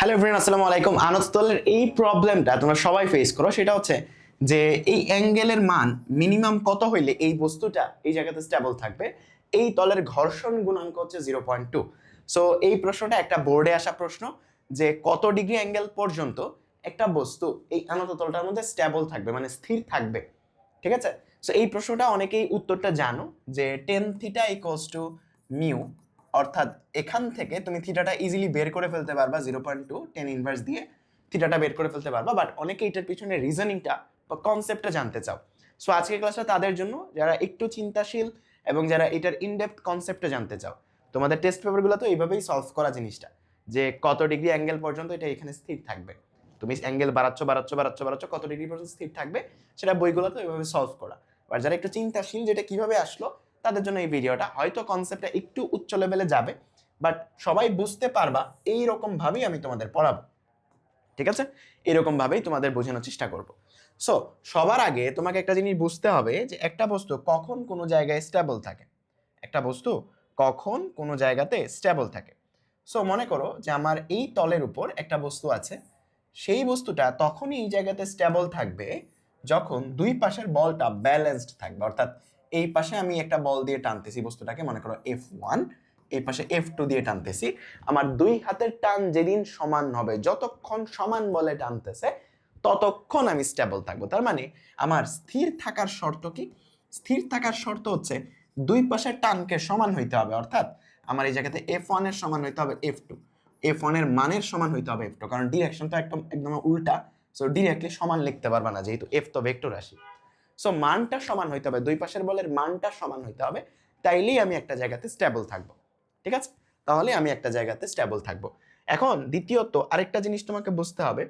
Hello everyone, আসসালামু আলাইকুম। আনত তলের এই প্রবলেমটা তোমরা সবাই ফেস করো, সেটা হচ্ছে যে এই অ্যাঙ্গেলের মান মিনিমাম কত হইলে এই বস্তুটা এই জায়গাতে স্টেবল থাকবে। এই তলের ঘর্ষণ গুণাঙ্ক হচ্ছে 0.2। সো এই প্রশ্নটা একটা বোর্ডে আসা প্রশ্ন, যে কত ডিগ্রি অ্যাঙ্গেল পর্যন্ত একটা বস্তু এই আনত তলটার মধ্যে স্টেবল থাকবে, মানে স্থির থাকবে। ঠিক আছে? সো এই প্রশ্নটা অনেকেই উত্তরটা জানো, যে tan theta equals to mu, অর্থাৎ এখান থেকে তুমি থিটাটা ইজিলি বের করে ফেলতে পারবা 0.2 টেন ইনভার্স দিয়ে থিটাটা বের করে ফেলতে পারবা। বাট অনেকে এটার পিছনে রিজনিংটা বা কনসেপ্টটা জানতে চাও। সো আজকের ক্লাসটা তাদের জন্য যারা একটু চিন্তাশীল এবং যারা এটার ইনডেপথ কনসেপ্টটা জানতে চাও। তোমাদের টেস্ট পেপারগুলো তো এইভাবেই সলভ করা জিনিসটা, যে কত ডিগ্রি অ্যাঙ্গেল পর্যন্ত এটা এখানে স্থির থাকবে। তুমি অ্যাঙ্গেল বাড়াচ্ছ, কত ডিগ্রি পর্যন্ত স্থির থাকবে সেটা বইগুলো তো এইভাবে সলভ করা। আর যারা একটু চিন্তাশীল যেটা কিভাবে আসলো, তাদের জন্য এই ভিডিওটা। হয়তো কনসেপ্টটা একটু উচ্চ লেভেলে যাবে, বাট সবাই বুঝতে পারবা এইরকম ভাবেই আমি তোমাদের পড়াবো। ঠিক আছে? এরকম ভাবেই তোমাদের বোঝানোর চেষ্টা করব। সো সবার আগে তোমাকে একটা জিনিস বুঝতে হবে, যে একটা বস্তু কখন কোনো জায়গায় স্টেবল থাকে। একটা বস্তু কখন কোনো জায়গাতে স্টেবল থাকে। সো মনে করো যে আমার এই তলের উপর একটা বস্তু আছে, সেই বস্তুটা তখনই এই জায়গাতে স্টেবল থাকবে যখন দুই পাশের বলটা ব্যালেন্সড থাকবে। অর্থাৎ এই পাশে আমি একটা বল দিয়ে টানতেছি বস্তুটাকে, মনে করো F1, এই পাশে F2 দিয়ে টানতেছি। আমার দুই হাতের টান যেদিন সমান হবে, যতক্ষণ সমান বলে টানতেছে ততক্ষণ আমি স্টেবল থাকবো। তার মানে আমার স্থির থাকার শর্ত কি? স্থির থাকার শর্ত হচ্ছে দুই পাশের টানকে সমান হইতে হবে। অর্থাৎ আমার এই জায়গাতে F1 এর সমান হইতে হবে F2, F1 এর মানের সমান হইতে হবে F2, কারণ ডিরেকশন তো একদম একদম উল্টা। সো ডিরেক্টলি সমান লিখতে পারবা না, যেহেতু F তো ভেক্টর রাশি। সো মানটা সমান হইতে হবে, দুই পাশের বলের মানটা সমান হইতে হবে, তাইলেই আমি একটা জায়গাতে স্টেবল থাকবো। ঠিক আছে? তাহলে আমি একটা জায়গাতে স্টেবল থাকবো। এখন দ্বিতীয়ত আরেকটা জিনিস তোমাকে বুঝতে হবে,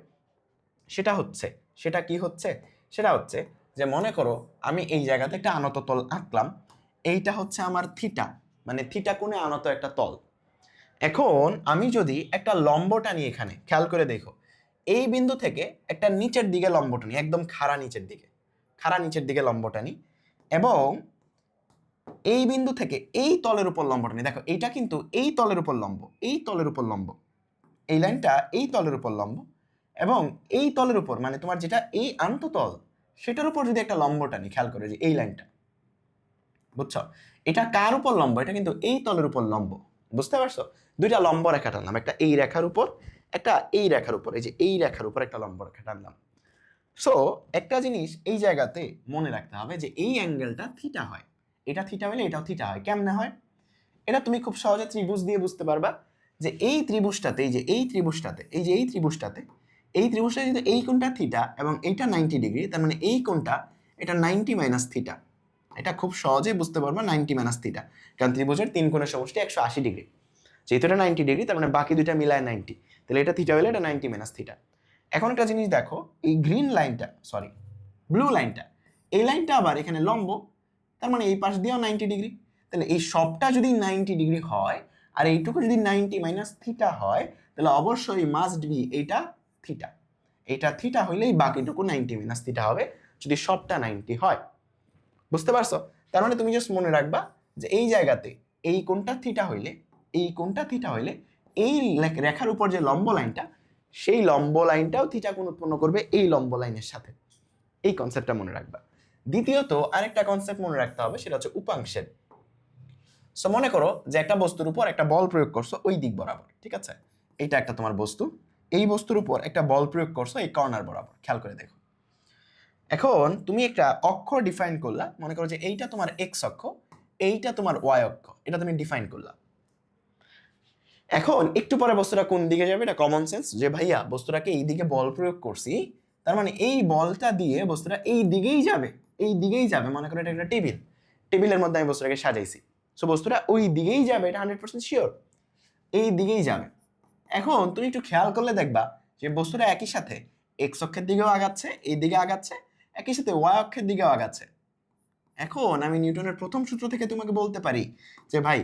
সেটা হচ্ছে, সেটা কি হচ্ছে? সেটা হচ্ছে যে মনে করো আমি এই জায়গাতে একটা আনত তল আঁকলাম, এইটা হচ্ছে আমার থিটা, মানে থিটা কোণে আনত একটা তল। এখন আমি যদি একটা লম্ব টানি, এখানে খেয়াল করে দেখো, এই বিন্দু থেকে একটা নিচের দিকে লম্ব টানি, একদম খাড়া নিচের দিকে লম্ব টানি, এবং এই বিন্দু থেকে এই তলের উপর লম্ব টানি। দেখো এইটা কিন্তু এই তলের উপর লম্ব, এই তলের উপর লম্ব, এই লাইনটা এই তলের উপর লম্ব, এবং এই তলের উপর মানে তোমার যেটা এই আন্ততল, সেটার উপর যদি একটা লম্ব টানি, খেয়াল করে যে এই লাইনটা, বুঝছো? এটা কার উপর লম্ব? এটা কিন্তু এই তলের উপর লম্ব। বুঝতে পারছো? দুইটা লম্ব রেখা টানলাম, একটা এই রেখার উপর, একটা এই রেখার উপর। এই যে এই রেখার উপর একটা লম্ব রেখা টানলাম। সো একটা জিনিস এই জায়গাতে মনে রাখতে হবে, যে এই অ্যাঙ্গেলটা থিটা হয়। এটা থিটা হলে এটাও থিটা হয়। কেমনে হয়? এটা তুমি খুব সহজে ত্রিভুজ দিয়ে বুঝতে পারবা, যে এই ত্রিভুজটাতে, এই যে এই ত্রিভুজটাতে, এই যে এই ত্রিভুজটাতে, এই ত্রিভুজটাতে যদি এই কোণটা থিটা এবং এইটা 90 ডিগ্রি, তার মানে এই কোণটা এটা 90 মাইনাস থিটা। এটা খুব সহজেই বুঝতে পারবা, 90 মাইনাস থিটা, কারণ ত্রিভুজের তিন কোণের সমষ্টি 180 ডিগ্রি। যেহেতু এটা 90 ডিগ্রি, তার মানে বাকি দুইটা মিলায় 90, তাহলে এটা থিটা হলে এটা 90 মাইনাস থিটা। এখন একটা জিনিস দেখো, এই গ্রিন লাইনটা, সরি ব্লু লাইনটা, এই লাইনটা আবার এখানে লম্ব, তার মানে এই পাশ দিয়েও 90 ডিগ্রি। তাহলে এই সবটা যদি 90 ডিগ্রি হয়, আর এইটুকু যদি 90 মাইনাস থিটা হয়, তাহলে অবশ্যই মাস্ট বি এইটা থিটা। এইটা থিটা হইলেই বাকিটুকু 90 মাইনাস থিটা হবে, যদি সবটা 90 হয়। বুঝতে পারছো? তার মানে তুমি জাস্ট মনে রাখবা, যে এই জায়গাতে এই কোণটা থিটা হইলে, এই কোণটা থিটা হইলে এই রেখার উপর যে লম্ব লাইনটা, সেই লম্ব লাইনটাও থিটা কোণ উৎপন্ন করবে এই লম্ব লাইনের সাথে। এই কনসেপ্টটা মনে রাখবা। দ্বিতীয়ত আরেকটা কনসেপ্ট মনে রাখতে হবে, সেটা হচ্ছে উপাংশের। সো মনে করো যে একটা বস্তুর উপর একটা বল প্রয়োগ করছো ওই দিক বরাবর। ঠিক আছে? এইটা একটা তোমার বস্তু, এই বস্তুর উপর একটা বল প্রয়োগ করছো এই কর্নার বরাবর। খেয়াল করে দেখো, এখন তুমি একটা অক্ষ ডিফাইন করলা, মনে করো যে এইটা তোমার এক্স অক্ষ, এইটা তোমার ওয়াই অক্ষ, এটা তুমি ডিফাইন করলা। এখন একটু পরে বস্তুটা কোন দিকে যাবে? এটা কমন সেন্স, যে ভাইয়া বস্তুটাকে এই দিকে বল প্রয়োগ করছি, তার মানে এই বলটা দিয়ে বস্তুটা এই দিকেই যাবে, এই দিকেই যাবে। মনে করো এটা একটা টেবিল, টেবিলের মধ্যে আমি বস্তুটাকে সাজাইছি, সো বস্তুটা ওই দিকেই যাবে, এটা 100% শিওর, এই দিকেই যাবে। এখন তুমি একটু খেয়াল করলে দেখবা যে বস্তুটা একই সাথে এক্স অক্ষের দিকেও আগাচ্ছে, এই দিকে আগাচ্ছে, একই সাথে ওয়াই অক্ষের দিকেও আগাচ্ছে। এখন আমি নিউটনের প্রথম সূত্র থেকে তোমাকে বলতে পারি যে ভাই,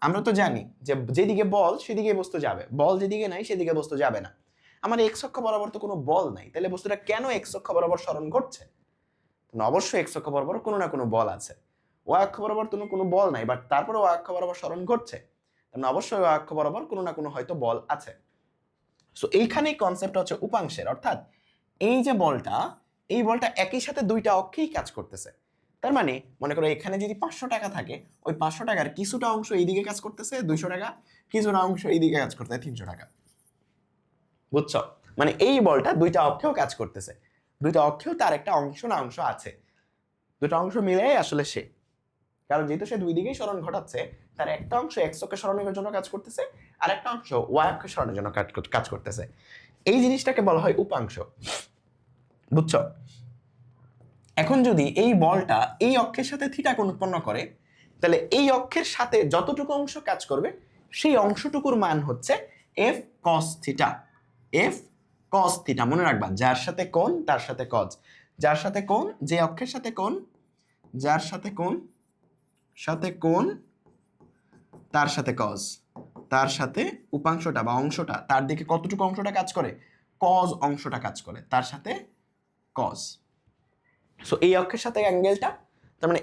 আমরা তো জানি যে যেদিকে বল সেদিকে বস্তু যাবে, বল যেদিকে নাই সেদিকে বস্তু যাবে না। আমার এক্স অক্ষ বরাবর তো কোনো বল নাই, তাহলে বস্তুটা কেন এক্স অক্ষ বরাবর সরণ করছে? অবশ্যই এক্স অক্ষ বরাবর কোনো না কোনো বল আছে। ওয়াই অক্ষ বরাবর তো কোনো বল নাই, বাট তারপরে ওয়াই অক্ষ বরাবর সরণ করছে, অবশ্যই ওয়াই অক্ষ বরাবর কোনো না কোনো হয়তো বল আছে। সো এইখানেই কনসেপ্টটা হচ্ছে উপাংশের, অর্থাৎ এই যে বলটা, এই বলটা একই সাথে দুইটা অক্ষেই কাজ করতেছে। তার মানে মনে করো এখানে যদি 500 টাকা থাকে, ওই 500 টাকার কিছুটা অংশ এইদিকে কাজ করতেছে 200 টাকা, কিছুটা অংশ এইদিকে কাজ করতেছে 300 টাকা। বুঝছো? মানে এই বলটা দুইটা অক্ষেও কাজ করতেছে, দুইটা অক্ষেও তার একটা অংশ না অংশ আছে, দুটো অংশ মিলেই আসলে সে। কারণ যেহেতু সে দুই দিকেই সরণ ঘটাচ্ছে, তার একটা অংশ এক্স অক্ষে সরণের জন্য কাজ করতেছে, আর একটা অংশ ওয়াই অক্ষে সরণের জন্য কাজ করতেছে। এই জিনিসটাকে বলা হয় উপাংশ। বুঝছো? এখন যদি এই বলটা এই অক্ষের সাথে থিটা কোণ উৎপন্ন করে, তাহলে এই অক্ষের সাথে যতটুকু অংশ কাজ করবে সেই অংশটুকুর মান হচ্ছে F cos theta. F cos theta মনে রাখবা, যার সাথে কোণ তার সাথে কজ, যার সাথে কোণ, যে অক্ষের সাথে কোণ, যার সাথে কোণ তার সাথে কজ, তার সাথে উপাংশটা বা অংশটা, তার দিকে কতটুকু অংশটা কাজ করে, কজ অংশটা কাজ করে, তার সাথে কজ। সো এই অক্ষের সাথে অ্যাঙ্গেলটা, তার মানে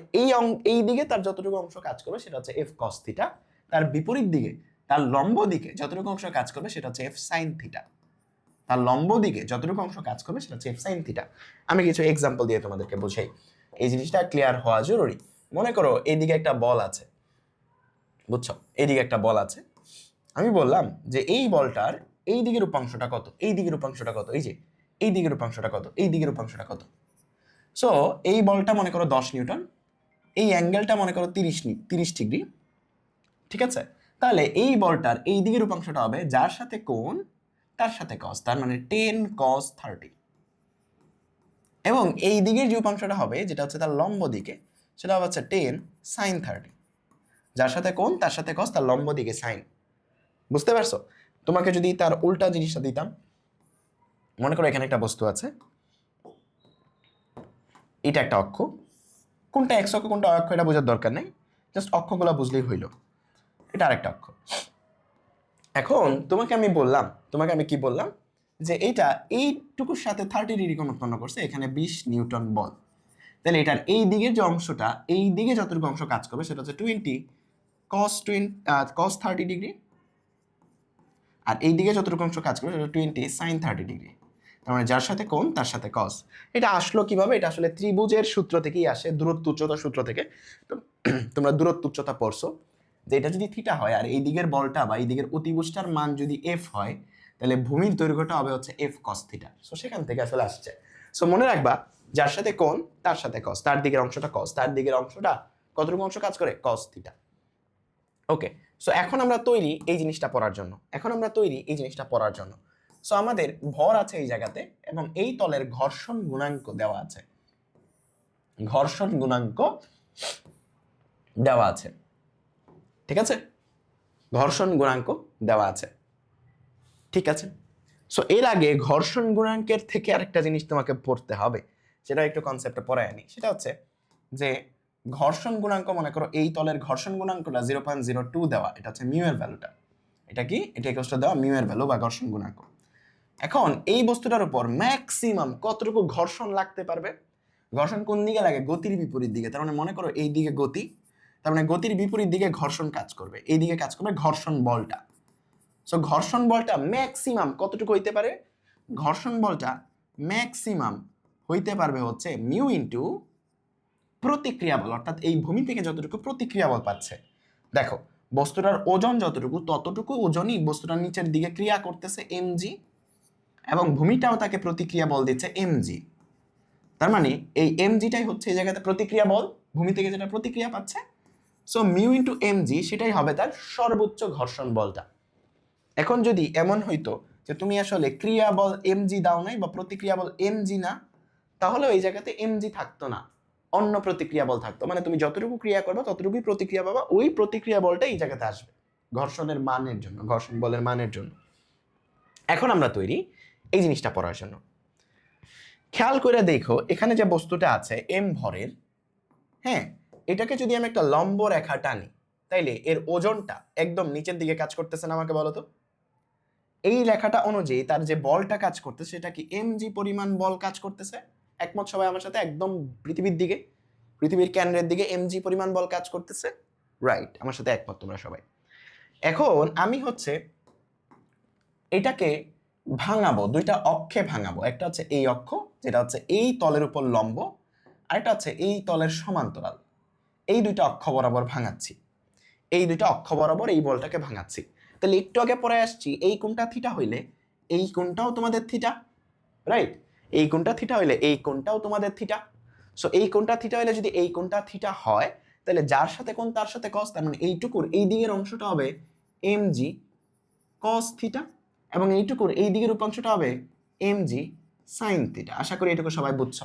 এই দিকে তার যতটুকু অংশ কাজ করবে সেটা হচ্ছে এফ কস থিটা, তার বিপরীত দিকে তার লম্ব দিকে যতটুকু অংশ কাজ করবে সেটা হচ্ছে এফ সাইন থিটা, তার লম্ব দিকে যতটুকু অংশ কাজ করবে সেটা হচ্ছে এফ সাইন থিটা। আমি কিছু এক্সাম্পল দিয়ে তোমাদেরকে বোঝাই, এই জিনিসটা ক্লিয়ার হওয়া জরুরি। মনে করো এইদিকে একটা বল আছে, বুঝছো? এইদিকে একটা বল আছে, আমি বললাম যে এই বলটার এই দিকের উপাংশটা কত, এই দিকের উপাংশটা কত, এই যে এই দিকের উপাংশটা কত, এই দিকের উপাংশটা কত। সো এই বলটা মনে করো 10 নিউটন, এই অ্যাঙ্গেলটা মনে করো 30 ডিগ্রি, ঠিক আছে? তাহলে এই বলটার এই দিকের উপাংশটা হবে যার সাথে কোণ তার সাথে কস, তার মানে 10 cos 30, এবং এই দিকের যে উপাংশটা হবে যেটা হচ্ছে তার লম্ব দিকে সেটা হবে হচ্ছে 10 sin 30, যার সাথে কোণ তার সাথে কস, তার লম্ব দিকে সাইন। বুঝতে পারছো? তোমাকে যদি তার উল্টা জিনিসটা দিতাম, মনে করো এখানে একটা বস্তু আছে, এটা একটা অক্ষ, কোনটা এক্স অক্ষ কোনটা অক্ষ এটা বোঝার দরকার নেই, জাস্ট অক্ষগুলো বুঝলেই হইল। এটা আরেকটা অক্ষ। এখন তোমাকে আমি কি বললাম যে এটা এইটুকুর সাথে 30 ডিগ্রি কোণ উৎপন্ন করছে, এখানে 20 নিউটন বল। তাহলে এটার এই দিকের যে অংশটা, এই দিকে যতটুকু অংশ কাজ করবে সেটা হচ্ছে 20 cos 30 ডিগ্রি, আর এই দিকে যতটুকু অংশ কাজ করবে সেটা 20 sin 30 ডিগ্রি। তার মানে যার সাথে কোণ তার সাথে কস। এটা আসলো কিভাবে? এটা আসলে ত্রিভুজের সূত্র থেকেই আসে, দূরত্ব উচ্চতা সূত্র থেকে। তোমরা দূরত্ব উচ্চতা পড়ছো, যে এটা যদি থিটা হয় আর এই দিকের বলটা বা এই দিকের অতিভুজটার মান যদি এফ হয়, তাহলে ভূমির দৈর্ঘ্যটা হবে হচ্ছে এফ কস থিটা। সো সেখান থেকে আসলে আসছে। সো মনে রাখবা, যার সাথে কোণ তার সাথে কস, তার দিকের অংশটা কস, তার দিকের অংশটা কতটুকু অংশ কাজ করে, কস থিটা। ওকে, সো এখন আমরা তৈরি এই জিনিসটা পড়ার জন্য, সো আমাদের ভর আছে এই জায়গাতে এবং এই তলের ঘর্ষণ গুণাঙ্ক দেওয়া আছে, ঠিক আছে? ঘর্ষণ গুণাঙ্ক দেওয়া আছে, ঠিক আছে? সো এর আগে ঘর্ষণ গুণাঙ্কের থেকে আরেকটা জিনিস তোমাকে পড়তে হবে, সেটা একটু কনসেপ্টে পড়ায় আনি। সেটা হচ্ছে যে ঘর্ষণ গুণাঙ্ক, মনে করো এই তলের ঘর্ষণ গুণাঙ্কটা 0.02 দেওয়া, এটা হচ্ছে মিউ এর ভ্যালুটা, এটা কি, এটা ইকুয়ালস দেওয়া মিউ এর ভ্যালু বা ঘর্ষণ গুণাঙ্ক। এখন এই বস্তুটার উপর ম্যাক্সিমাম কতটুকু ঘর্ষণ লাগতে পারবে? ঘর্ষণ কোন দিকে লাগে? গতির বিপরীত দিকে। তার মানে মনে করো এই দিকে গতি, তার মানে গতির বিপরীত দিকে ঘর্ষণ কাজ করবে, এই দিকে কাজ করবে ঘর্ষণ বলটা। সো ঘর্ষণ বলটা ম্যাক্সিমাম কতটুকু হইতে পারে? ঘর্ষণ বলটা ম্যাক্সিমাম হইতে পারবে হচ্ছে মিউ ইন্টু প্রতিক্রিয়া বল, অর্থাৎ এই ভূমি থেকে যতটুকু প্রতিক্রিয়া বল পাচ্ছে। দেখো বস্তুটার ওজন যতটুকু, ততটুকু ওজনই বস্তুটার নিচের দিকে ক্রিয়া করতেছে এমজি, এবং ভূমিটাও তাকে প্রতিক্রিয়া বল দিচ্ছে এমজি। তার মানে এই এমজিটাই হচ্ছে এই জায়গাতে প্রতিক্রিয়া বল, ভূমি থেকে যেটা প্রতিক্রিয়া পাচ্ছে। সো মিউ ইন্টু এমজি সেটাই হবে তার সর্বোচ্চ ঘর্ষণ বলটা। এখন যদি এমন হইতো যে তুমি আসলে ক্রিয়া বল এমজি দাও নাই বা প্রতিক্রিয়া বল এমজি না, তাহলে এই জায়গাতে এমজি থাকতো না, অন্য প্রতিক্রিয়া বল থাকতো। মানে তুমি যতটুকু ক্রিয়া করবে ততটুকুই প্রতিক্রিয়া পাবা, ওই প্রতিক্রিয়া বলটা এই জায়গাতে আসবে ঘর্ষণের মানের জন্য, ঘর্ষণ বলের মানের জন্য। এখন আমরা তৈরি এই জিনিসটা পড়ার জন্য। খেয়াল করে দেখো এখানে যে বস্তুটা আছে এম ভরের, হ্যাঁ, এটাকে যদি আমি একটা লম্ব রেখা টানি, তাইলে এর ওজনটা একদম নিচের দিকে কাজ করতেছে না? আমাকে বলো তো, এই লেখাটা অনুযায়ী তার যে বলটা কাজ করতেছে সেটা কি এমজি পরিমাণ বল কাজ করতেছে? একমত সবাই আমার সাথে? একদম পৃথিবীর দিকে, পৃথিবীর কেন্দ্রের দিকে এমজি পরিমাণ বল কাজ করতেছে, রাইট? আমার সাথে একমত তোমরা সবাই। এখন আমি হচ্ছে এটাকে ভাঙাবো, দুইটা অক্ষে ভাঙাবো। একটা হচ্ছে এই অক্ষ, যেটা হচ্ছে এই তলের উপর লম্ব, আরেকটা হচ্ছে এই তলের সমান্তরাল। এই দুইটা অক্ষ বরাবর ভাঙাচ্ছি, এই দুইটা অক্ষ বরাবর এই বলটাকে ভাঙাচ্ছি। তাহলে একটু আগে পরে আসছি, এই কোণটা থিটা হইলে এই কোণটাও তোমাদের থিটা, রাইট? এই কোণটা থিটা হইলে এই কোণটাও তোমাদের থিটা। সো এই কোণটা থিটা হইলে যদি এই কোণটা থিটা হয়, তাহলে যার সাথে কোণ তার সাথে কস, তার মানে এইটুকুর এই দিকের অংশটা হবে mg cos থিটা, এবং এইটুকুর এই দিকের উপাংশটা হবে mg sin থিটা। আশা করি এটুকু সবাই বুঝছো।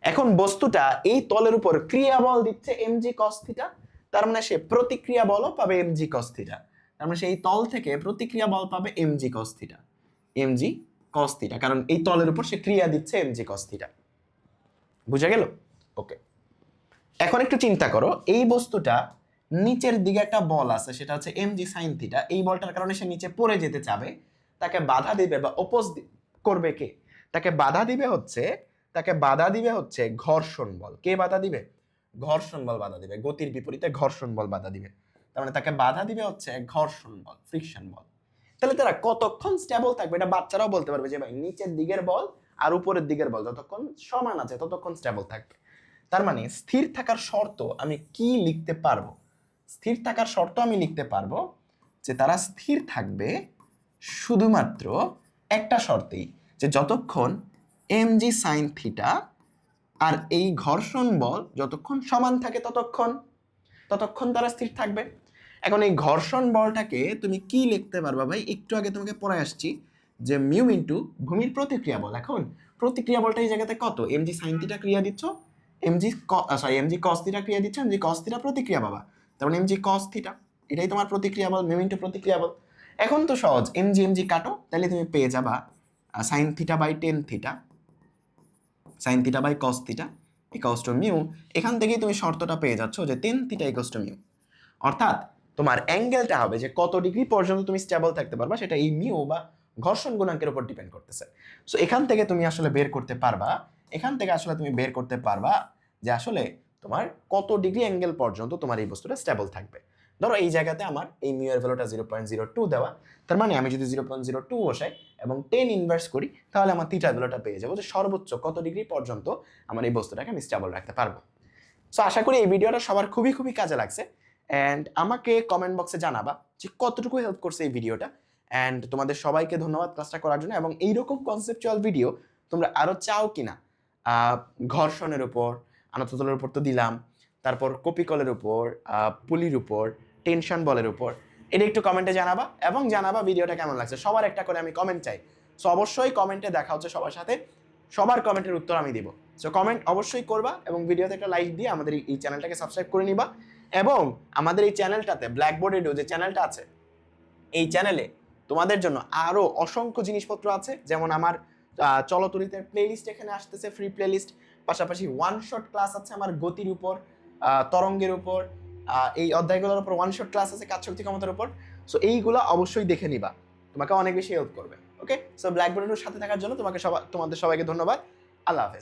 এখন বস্তুটা এই তলের উপর ক্রিয়া বল দিচ্ছে mg cos থিটা, তার মানে সে প্রতিক্রিয়া বলও পাবে mg cos থিটা। তার মানে সে এই তল থেকে প্রতিক্রিয়া বল পাবে mg cos theta, mg cos theta, কারণ এই তলের উপর সে ক্রিয়া দিচ্ছে mg cos থিটা। বুঝা গেল? ওকে, এখন একটু চিন্তা করো, এই বস্তুটা নিচের দিকে একটা বল আছে, সেটা হচ্ছে mg sin থিটা। এই বলটার কারণে সে নিচে পড়ে যেতে চাবে, তাকে বাধা দিবে বা অপোজ করবে কে? তাকে বাধা দিবে হচ্ছে ঘর্ষণ বল। কে বাধা দিবে? ঘর্ষণ বল বাধা দিবে। গতির বিপরীতে ঘর্ষণ বল বাধা দিবে। তার মানে তাকে বাধা দিবে হচ্ছে ঘর্ষণ বল, ফ্রিকশন বল। তাহলে তারা কতক্ষণ স্টেবল থাকবে? এটা বাচ্চারাও বলতে পারবে যে ভাই নিচের দিকের বল আর উপরের দিকের বল যতক্ষণ সমান আছে ততক্ষণ স্টেবল থাকবে। তার মানে স্থির থাকার শর্ত আমি কি লিখতে পারবো? স্থির থাকার শর্ত আমি লিখতে পারবো যে তারা স্থির থাকবে শুধুমাত্র একটা শর্তেই, যে যতক্ষণ mg sin থিটা আর এই ঘর্ষণ বল যতক্ষণ সমান থাকে ততক্ষণ তারা স্থির থাকবে। এখন এই ঘর্ষণ বলটাকে তুমি কি লিখতে পারবা ভাই? একটু আগে তোমাকে পড়ায় আসছি যে মিউ ইন্টু ভূমির প্রতিক্রিয়া বল। এখন প্রতিক্রিয়া বলটা এই জায়গাতে কত? mg sin থিটা ক্রিয়া দিচ্ছ, mg cos থিটা ক্রিয়া দিচ্ছ, mg cos থিটা প্রতিক্রিয়া পাবা, তার মানে mg cos থিটা, এটাই তোমার প্রতিক্রিয়া বল, মিউ ইন্টু প্রতিক্রিয়া বল। এখন তো সহজ, mg কাটো, তাহলে তুমি পেয়ে যাবা sin theta by tan theta, sin theta by cos theta equals to mu. এখান থেকেই তুমি শর্তটা পেয়ে যাচ্ছ যে tan theta equals to mu. অর্থাৎ তোমার অ্যাঙ্গেলটা হবে যে কত ডিগ্রি পর্যন্ত তুমি স্টেবল থাকতে পারবা, সেটা এই মিউ বা ঘর্ষণ গুণাঙ্কের উপর ডিপেন্ড করতেছে। সো এখান থেকে তুমি আসলে বের করতে পারবা, যে আসলে তোমার কত ডিগ্রি অ্যাঙ্গেল পর্যন্ত তোমার এই বস্তুটা স্টেবল থাকবে। ধরো এই জায়গাতে আমার এই মিউ এর ভ্যালুটা 0.02 দেওয়া, তার মানে আমি যদি 0.02 বসাই এবং 10 ইনভার্স করি, তাহলে আমার থিটার ভ্যালুটা পেয়ে যাবো যে সর্বোচ্চ কত ডিগ্রি পর্যন্ত আমার এই বস্তুটাকে আমি স্টেবল রাখতে পারবো। সো আশা করি এই ভিডিওটা সবার খুবই খুবই কাজে লাগছে। অ্যান্ড আমাকে কমেন্ট বক্সে জানাবা যে কতটুকু হেল্প করছে এই ভিডিওটা। অ্যান্ড তোমাদের সবাইকে ধন্যবাদ ক্লাসটা করার জন্য। এবং এইরকম কনসেপচুয়াল ভিডিও তোমরা আরও চাও কিনা, ঘর্ষণের উপর, আনততলের উপর তো দিলাম, তারপর কপিকলের উপর, পুলির উপর, টেনশন বলের উপর, এটা একটু কমেন্টে জানাবা, এবং জানাবা ভিডিওটা কেমন লাগছে। সবার একটা করে আমি কমেন্ট চাই। সো অবশ্যই কমেন্টে দেখা হচ্ছে সবার সাথে, সবার কমেন্টের উত্তর আমি দিব। সো কমেন্ট অবশ্যই করবা এবং ভিডিওতে একটা লাইক দিয়ে আমাদের এই চ্যানেলটাকে সাবস্ক্রাইব করে নিবা। এবং আমাদের এই চ্যানেলটাতে ব্ল্যাকবোর্ড এডু যে চ্যানেলটা আছে, এই চ্যানেলে তোমাদের জন্য আরো অসংখ্য জিনিসপত্র আছে। যেমন আমার চলতরিতের প্লেলিস্ট এখানে আসতেছে, ফ্রি প্লেলিস্ট। পাশাপাশি ওয়ান শট ক্লাস আছে আমার গতির উপর, তরঙ্গের উপর, এই অধ্যায়গুলোর উপর ওয়ান শট ক্লাস আছে কাজ শক্তি ক্ষমতার উপর। সো এইগুলো অবশ্যই দেখে নিবা, তোমাকে অনেক বেশি হেল্প করবে। ওকে, সো ব্ল্যাকবোর্ড এডুর সাথে থাকার জন্য তোমাদের সবাইকে ধন্যবাদ। আল্লাহ হাফেজ।